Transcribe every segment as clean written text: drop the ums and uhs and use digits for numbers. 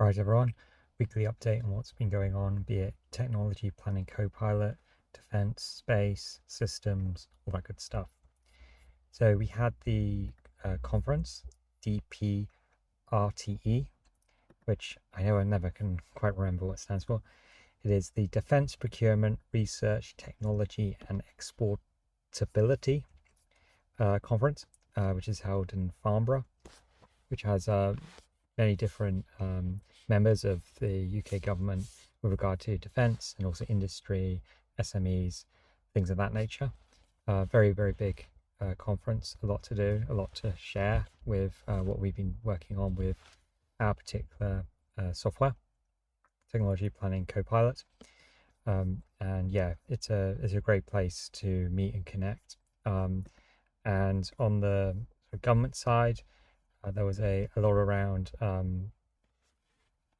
Right, everyone. Weekly update on what's been going on, be it technology, planning, Copilot, defense, space, systems, all that good stuff. So we had the conference, DPRTE, which I know I never can quite remember what it stands for. It is the Defense Procurement Research Technology and Exportability Conference, which is held in Farnborough, which has many different members of the UK government with regard to defence and also industry, SMEs, things of that nature. Very, very big conference, a lot to do, a lot to share with what we've been working on with our particular software, technology planning Copilot. And yeah, it's a great place to meet and connect. And on the government side, there was a lot around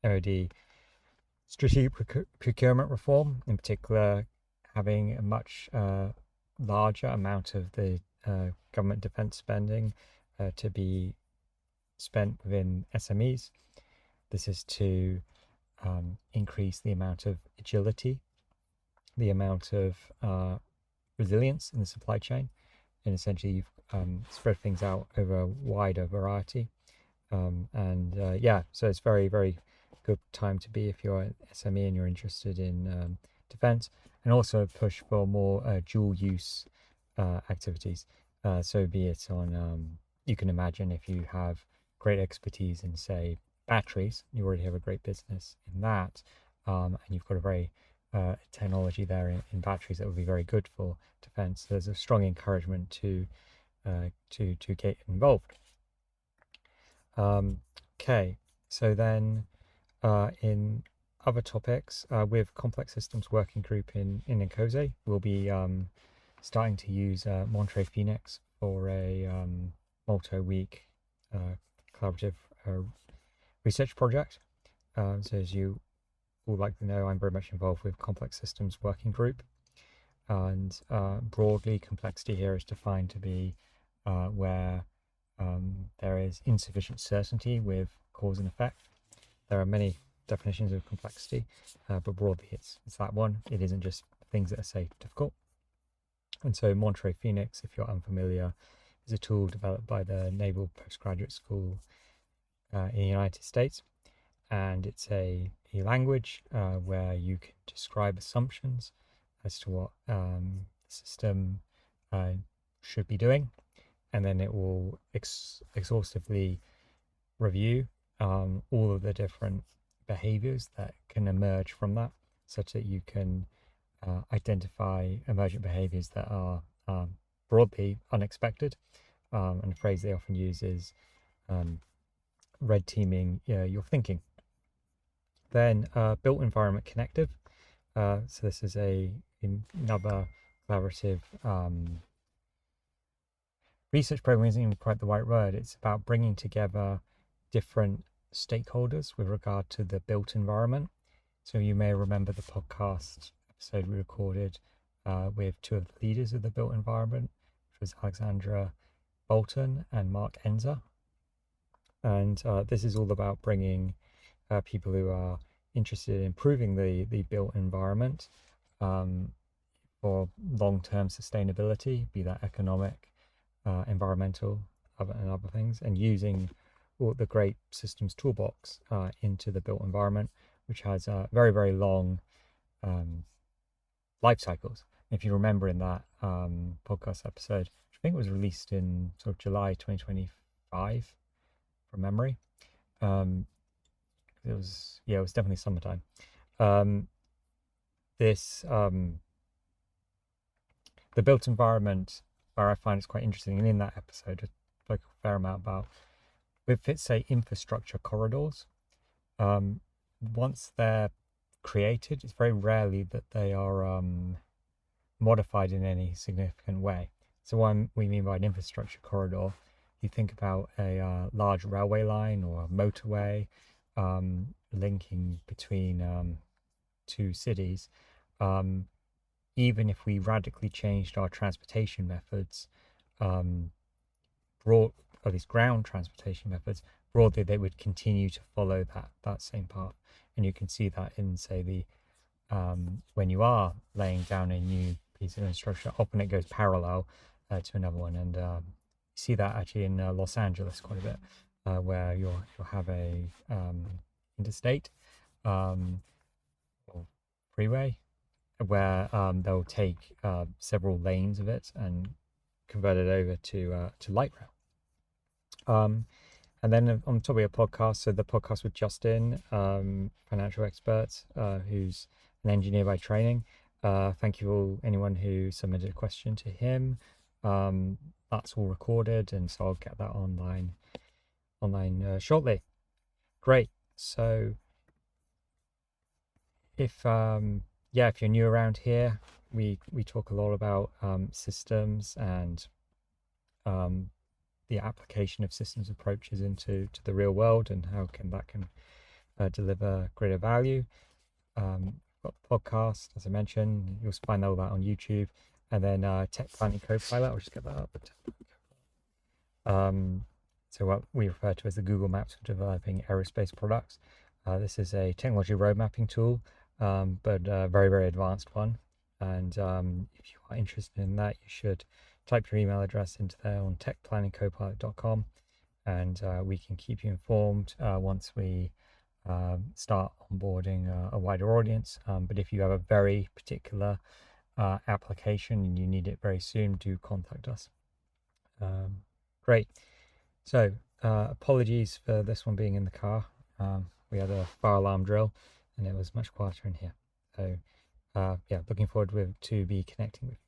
MOD strategic procurement reform, in particular, having a much larger amount of the government defence spending to be spent within SMEs. This is to increase the amount of agility, the amount of resilience in the supply chain, and essentially you've spread things out over a wider variety. Yeah, so it's very, very good time to be if you're an SME and you're interested in defense, and also push for more dual use activities. So be it on, you can imagine if you have great expertise in, say, batteries, you already have a great business in that, and you've got a very technology there in batteries that would be very good for defense. There's a strong encouragement to get involved. Okay, so then in other topics, with Complex Systems Working Group in Encose, we'll be starting to use Monterey Phoenix for a multi-week collaborative research project. So as you all like to know, I'm very much involved with Complex Systems Working Group, and broadly complexity here is defined to be where there is insufficient certainty with cause and effect. There are many definitions of complexity, but broadly it's that one. It isn't just things that are, say, difficult. And so Monterey Phoenix, if you're unfamiliar, is a tool developed by the Naval Postgraduate School in the United States. And it's a language where you can describe assumptions as to what the system should be doing, and then it will exhaustively review all of the different behaviors that can emerge from that, such that you can identify emergent behaviors that are broadly unexpected. And the phrase they often use is red teaming your thinking. Then built environment connective. So this is another collaborative research program. Isn't even quite the right word. It's about bringing together different stakeholders with regard to the built environment. So you may remember the podcast episode we recorded with two of the leaders of the built environment, which was Alexandra Bolton and Mark Enzer. And this is all about bringing people who are interested in improving the built environment for long-term sustainability, be that economic, environmental, and other things, and using all the great systems toolbox into the built environment, which has very, very long life cycles. If you remember in that podcast episode, which I think was released in sort of July 2025 from memory, it was definitely summertime. The built environment, where I find it's quite interesting, and in that episode I spoke a fair amount about, with, let's say, infrastructure corridors. Once they're created, it's very rarely that they are modified in any significant way. So what we mean by an infrastructure corridor, you think about a large railway line or a motorway linking between two cities. Even if we radically changed our transportation methods, at least ground transportation methods, broadly they would continue to follow that same path. And you can see that in, say, the when you are laying down a new piece of infrastructure, often it goes parallel to another one. And you see that actually in Los Angeles quite a bit, where you'll have a interstate or freeway where they'll take several lanes of it and convert it over to light rail. And then on top of your podcast, so the podcast with Justin, financial expert, who's an engineer by training. Thank you all, anyone who submitted a question to him. That's all recorded, and so I'll get that online shortly. Great. So if if you're new around here, we talk a lot about systems and the application of systems approaches into the real world and how that can deliver greater value. Got the podcast, as I mentioned. You'll find all that on YouTube, and then Tech Planning Copilot. I'll just get that up. So what we refer to as the Google Maps for developing aerospace products. This is a technology road mapping tool, but a very, very advanced one. And if you are interested in that, you should type your email address into there on techplanningcopilot.com, and we can keep you informed once we start onboarding a wider audience. But if you have a very particular application and you need it very soon, do contact us. Great. So apologies for this one being in the car. We had a fire alarm drill and it was much quieter in here. So looking forward to be connecting with you.